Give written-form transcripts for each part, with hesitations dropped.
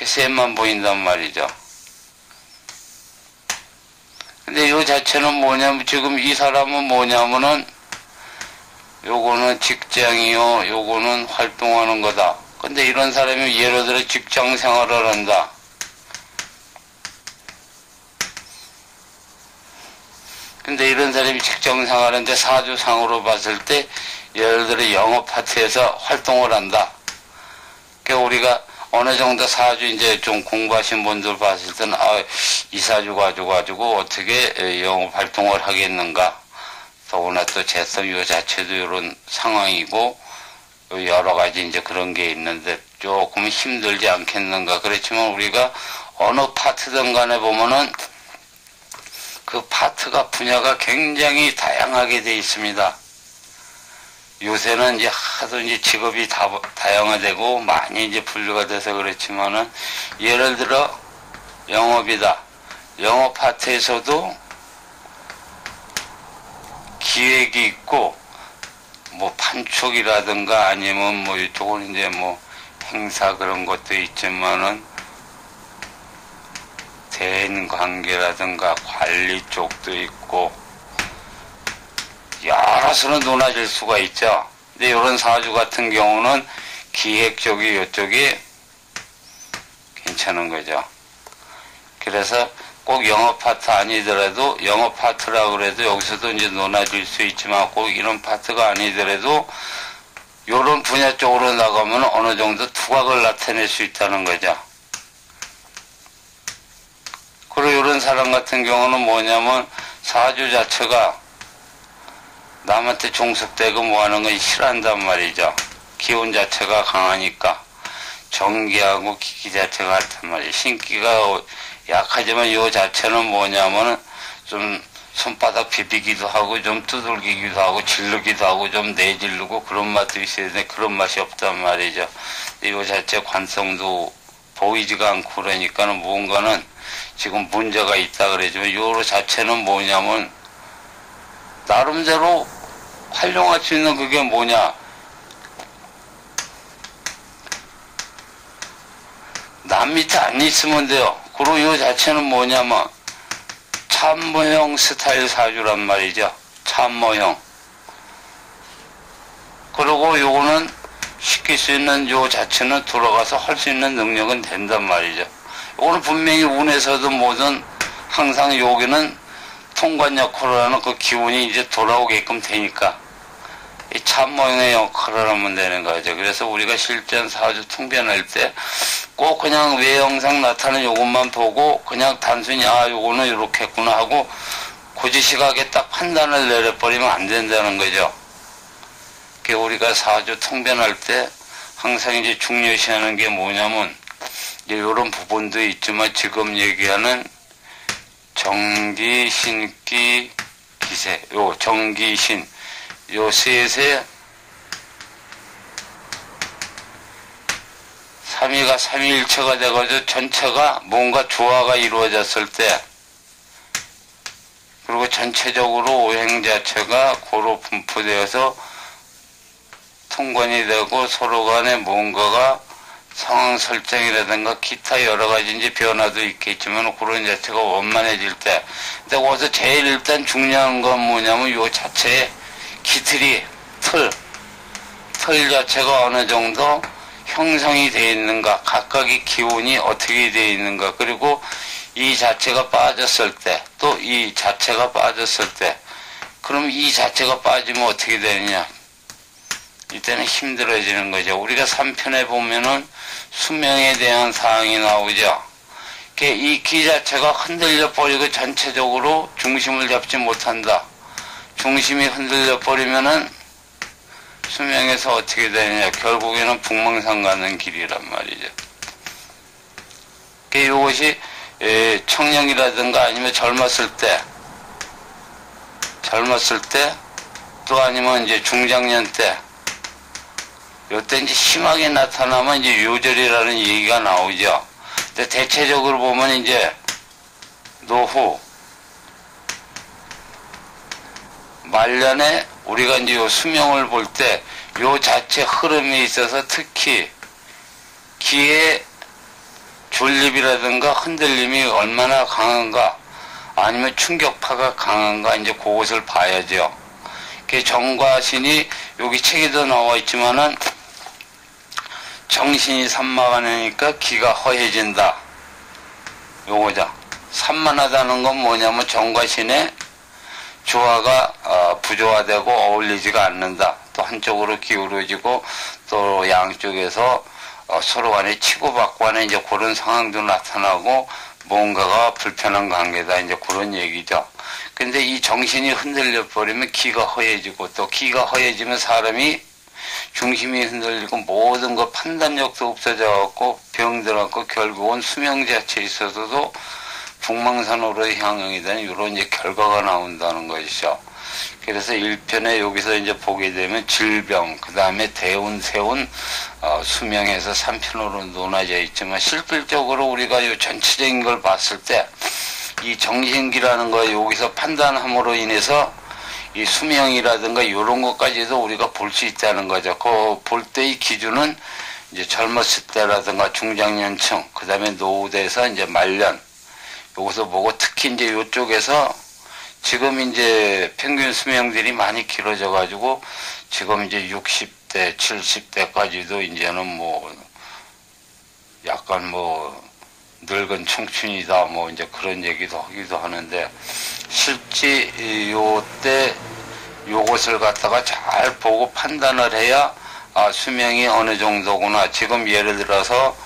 셋만 보인단 말이죠. 근데 요 자체는 뭐냐면, 지금 이 사람은 뭐냐면은, 요거는 직장이요, 요거는 활동하는 거다. 근데 이런 사람이 예를 들어 직장 생활을 한다. 근데 이런 사람이 직장 생활하는데 사주상으로 봤을 때, 예를 들어 영업 파트에서 활동을 한다. 그러니까 우리가 어느 정도 사주 이제 좀 공부하신 분들 봤을 때는, 이 사주 가지고 어떻게 영업 활동을 하겠는가. 더구나 또 재성 요 자체도 이런 상황이고, 여러 가지 이제 그런 게 있는데 조금 힘들지 않겠는가. 그렇지만 우리가 어느 파트든 간에 보면은 그 파트가 분야가 굉장히 다양하게 돼 있습니다. 요새는 이제 하도 이제 직업이 다양화되고 많이 이제 분류가 돼서 그렇지만은 예를 들어 영업이다. 영업 파트에서도 기획이 있고 뭐 판촉이라든가 아니면 뭐 이쪽은 이제 뭐 행사 그런 것도 있지만은 대인 관계라든가 관리 쪽도 있고 여러 수는 논하질 수가 있죠. 근데 이런 사주 같은 경우는 기획 쪽이 이쪽이 괜찮은 거죠. 그래서 꼭 영업 파트 아니더라도 영업 파트라 그래도 여기서도 이제 논하질 수 있지만 꼭 이런 파트가 아니더라도 이런 분야 쪽으로 나가면 어느 정도 두각을 나타낼 수 있다는 거죠. 그리고 이런 사람 같은 경우는 뭐냐면 사주 자체가 남한테 종속되고 뭐 하는 건 싫어한단 말이죠. 기운 자체가 강하니까 정기하고 기기 자체가 같단 말이에요. 신기가 약하지만 요 자체는 뭐냐면은 좀 손바닥 비비기도 하고 좀 두들기기도 하고 질르기도 하고 좀 내질르고 그런 맛도 있어야 되는데 그런 맛이 없단 말이죠. 요 자체 관성도 보이지가 않고 그러니까는 뭔가는 지금 문제가 있다 그러지만 요 자체는 뭐냐면 나름대로 활용할 수 있는 그게 뭐냐. 남 밑에 안 있으면 돼요. 그리고 요 자체는 뭐냐면 참모형 스타일 사주란 말이죠. 참모형. 그리고 요거는 시킬 수 있는 요 자체는 들어가서 할 수 있는 능력은 된단 말이죠. 요거는 분명히 운에서도 뭐든 항상 여기는 통관 역할을 하는 그 기운이 이제 돌아오게끔 되니까 이 참모형의 역할을 하면 되는 거죠. 그래서 우리가 실전 사주 통변할 때 꼭 그냥 외형상 나타나는 요것만 보고 그냥 단순히 요거는 이렇게 했구나 하고 고지 시각에 딱 판단을 내려버리면 안 된다는 거죠. 그러니까 우리가 사주 통변할 때 항상 이제 중요시하는 게 뭐냐면 이제 이런 부분도 있지만 지금 얘기하는 정기, 신기, 기세, 요 정기, 신, 요 셋의 3위가 삼위일체가 돼가지고 전체가 뭔가 조화가 이루어졌을 때 그리고 전체적으로 오행 자체가 고로 분포되어서 통관이 되고 서로 간에 뭔가가 상황 설정이라든가 기타 여러 가지 이제 변화도 있겠지만 그런 자체가 원만해질 때 근데 거기서 제일 일단 중요한 건 뭐냐면 요 자체의 기틀이 틀 자체가 어느 정도 형성이 되어 있는가 각각의 기운이 어떻게 되어 있는가 그리고 이 자체가 빠졌을 때 또 이 자체가 빠졌을 때 그럼 이 자체가 빠지면 어떻게 되느냐 이때는 힘들어지는 거죠. 우리가 3편에 보면은 수명에 대한 사항이 나오죠. 이 기 자체가 흔들려 버리고 전체적으로 중심을 잡지 못한다. 중심이 흔들려 버리면은 수명에서 어떻게 되느냐 결국에는 북망산 가는 길이란 말이죠. 이것이 청년이라든가 아니면 젊었을 때 또 아니면 이제 중장년 때 요때 이제 심하게 나타나면 이제 요절이라는 얘기가 나오죠. 근데 대체적으로 보면 이제 노후 말년에 우리가 이제 요 수명을 볼 때 요 자체 흐름에 있어서 특히 기의 졸립이라든가 흔들림이 얼마나 강한가, 아니면 충격파가 강한가, 이제 그것을 봐야죠. 정과 신이 여기 책에도 나와 있지만은 정신이 산만하니까 기가 허해진다. 요거죠. 산만하다는 건 뭐냐면 정과 신의 조화가 부조화되고 어울리지가 않는다. 또 한쪽으로 기울어지고 또 양쪽에서 서로 간에 치고받고 하는 이제 그런 상황도 나타나고 뭔가가 불편한 관계다. 이제 그런 얘기죠. 근데 이 정신이 흔들려 버리면 기가 허해지고, 또 기가 허해지면 사람이 중심이 흔들리고 모든 거 판단력도 없어져 갖고 병들었고 결국은 수명 자체에 있어서도 북망산으로 향하게 되는 이런 이제 결과가 나온다는 것이죠. 그래서 1편에 여기서 이제 보게 되면 질병, 그 다음에 대운, 세운, 수명에서 3편으로 논하져 있지만 실질적으로 우리가 이 전체적인 걸 봤을 때 이 정신기라는 거 여기서 판단함으로 인해서 이 수명이라든가 이런 것까지도 우리가 볼 수 있다는 거죠. 그 볼 때의 기준은 이제 젊었을 때라든가 중장년층, 그 다음에 노후돼서 이제 말년, 여기서 보고 특히 이제 이쪽에서 지금 이제 평균 수명들이 많이 길어져 가지고 지금 이제 60대, 70대까지도 이제는 뭐 약간 뭐 늙은 청춘이다 뭐 이제 그런 얘기도 하기도 하는데, 실제 요때 요것을 갖다가 잘 보고 판단을 해야 수명이 어느 정도구나. 지금 예를 들어서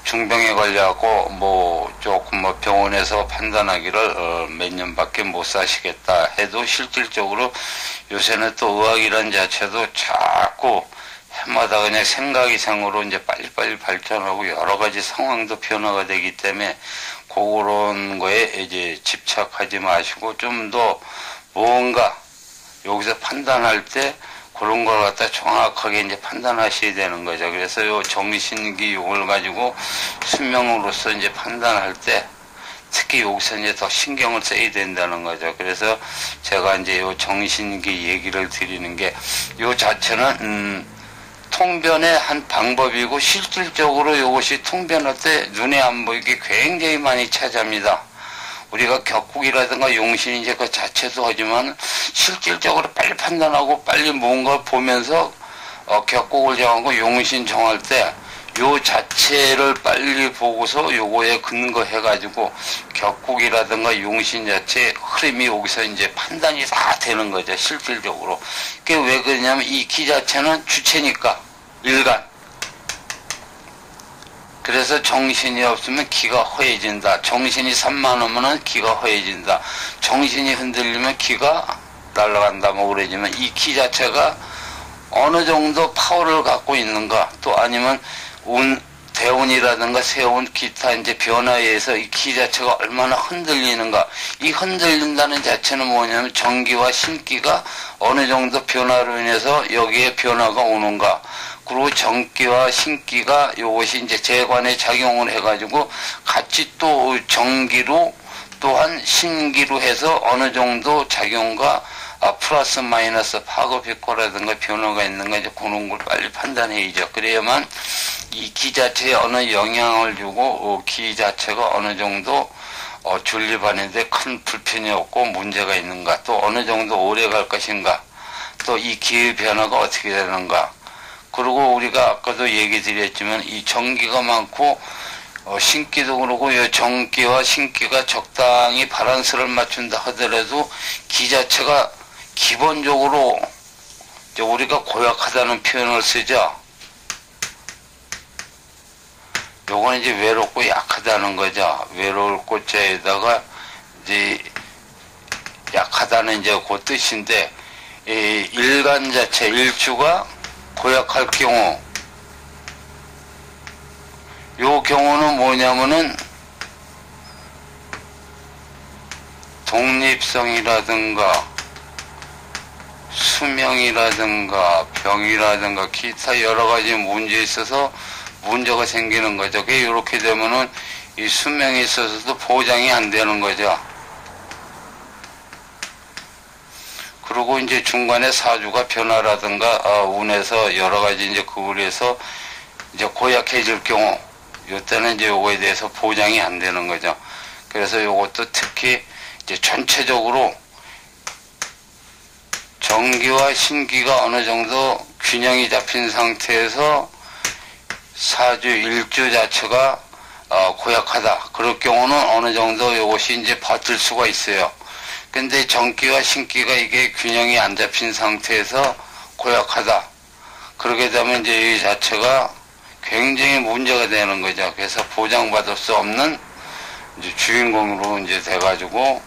중병에 걸려갖고 뭐 조금 뭐 병원에서 판단하기를 몇 년밖에 못 사시겠다 해도 실질적으로 요새는 또 의학이란 자체도 자꾸 해마다 그냥 생각 이상으로 이제 빨리빨리 발전하고 여러 가지 상황도 변화가 되기 때문에 그런 거에 이제 집착하지 마시고 좀 더 뭔가 여기서 판단할 때 그런 걸 갖다 정확하게 이제 판단하셔야 되는 거죠. 그래서 요 정신기 요걸 가지고 수명으로서 이제 판단할 때 특히 여기서 이제 더 신경을 써야 된다는 거죠. 그래서 제가 이제 요 정신기 얘기를 드리는 게 요 자체는 통변의 한 방법이고 실질적으로 이것이 통변할 때 눈에 안 보이게 굉장히 많이 차지합니다. 우리가 격국이라든가 용신 이제 그 자체도 하지만 실질적으로 빨리 판단하고 빨리 뭔가 보면서 격국을 정하고 용신 정할 때 요 자체를 빨리 보고서 요거에 근거해가지고 격국이라든가 용신 자체 흐름이 여기서 이제 판단이 다 되는 거죠, 실질적으로. 그게 왜 그러냐면 이 기 자체는 주체니까, 일간. 그래서 정신이 없으면 기가 허해진다. 정신이 산만하면 기가 허해진다. 정신이 흔들리면 기가 날아간다. 뭐 그러지만 이 기 자체가 어느 정도 파워를 갖고 있는가, 또 아니면 대운이라든가 세운 기타 이제 변화에 의해서 이 기 자체가 얼마나 흔들리는가. 이 흔들린다는 자체는 뭐냐면 정기와 신기가 어느 정도 변화로 인해서 여기에 변화가 오는가. 그리고 정기와 신기가 요것이 이제 재관에 작용을 해가지고 같이 또 정기로 또한 신기로 해서 어느 정도 작용과 플러스 마이너스 파급 효과라든가 변화가 있는가 이제 그런 걸 빨리 판단해야죠. 그래야만 이 기 자체에 어느 영향을 주고 기 자체가 어느 정도 존립하는데 큰 불편이 없고 문제가 있는가, 또 어느 정도 오래 갈 것인가, 또 이 기의 변화가 어떻게 되는가. 그리고 우리가 아까도 얘기 드렸지만 이 정기가 많고 신기도 그러고 이 정기와 신기가 적당히 밸런스를 맞춘다 하더라도 기 자체가 기본적으로 이제 우리가 고약하다는 표현을 쓰죠. 요건 이제 외롭고 약하다는 거죠. 외로울 꽃자에다가 이제 약하다는 이제 그 뜻인데, 이 일간 자체 일주가 고약할 경우, 요 경우는 뭐냐면은 독립성이라든가 수명이라든가 병이라든가 기타 여러 가지 문제에 있어서 문제가 생기는 거죠. 그게 이렇게 되면은 이 수명에 있어서도 보장이 안 되는 거죠. 그리고 이제 중간에 사주가 변화라든가 운에서 여러 가지 이제 그걸로 해서 이제 고약해질 경우, 요때는 이제 요거에 대해서 보장이 안 되는 거죠. 그래서 요것도 특히 이제 전체적으로 정기와 신기가 어느 정도 균형이 잡힌 상태에서 사주 일주 자체가 고약하다. 그럴 경우는 어느 정도 요것이 이제 버틸 수가 있어요. 근데 정기와 신기가 이게 균형이 안 잡힌 상태에서 고약하다. 그러게 되면 이제 이 자체가 굉장히 문제가 되는 거죠. 그래서 보장받을 수 없는 이제 주인공으로 이제 돼가지고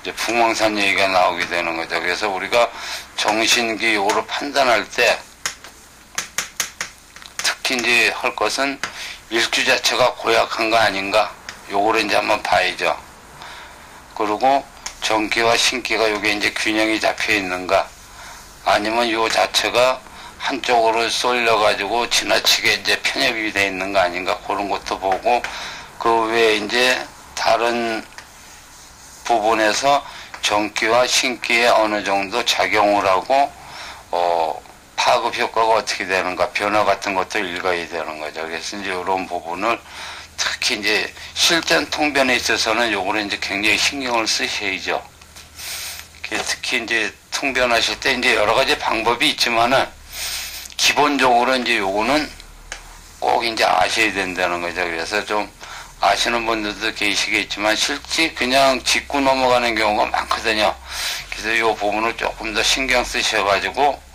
이제 풍망산 얘기가 나오게 되는 거죠. 그래서 우리가 정신기 요거를 판단할 때 특히 이제 할 것은 일주 자체가 고약한 거 아닌가, 요거를 이제 한번 봐야죠. 그리고 정기와 신기가 요게 이제 균형이 잡혀 있는가, 아니면 요 자체가 한쪽으로 쏠려가지고 지나치게 이제 편협이 돼 있는 거 아닌가, 그런 것도 보고, 그 외에 이제 다른 부분에서 정기와 신기에 어느 정도 작용을 하고, 파급 효과가 어떻게 되는가, 변화 같은 것도 읽어야 되는 거죠. 그래서 이제 이런 부분을 특히 이제 실전 통변에 있어서는 요거를 이제 굉장히 신경을 쓰셔야죠. 특히 이제 통변하실 때 이제 여러 가지 방법이 있지만은 기본적으로 이제 요거는 꼭 이제 아셔야 된다는 거죠. 그래서 좀 아시는 분들도 계시겠지만 실제 그냥 짚고 넘어가는 경우가 많거든요. 그래서 요 부분을 조금 더 신경 쓰셔가지고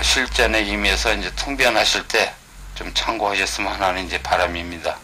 실전에 임해서 이제 통변하실 때 좀 참고하셨으면 하는 이제 바람입니다.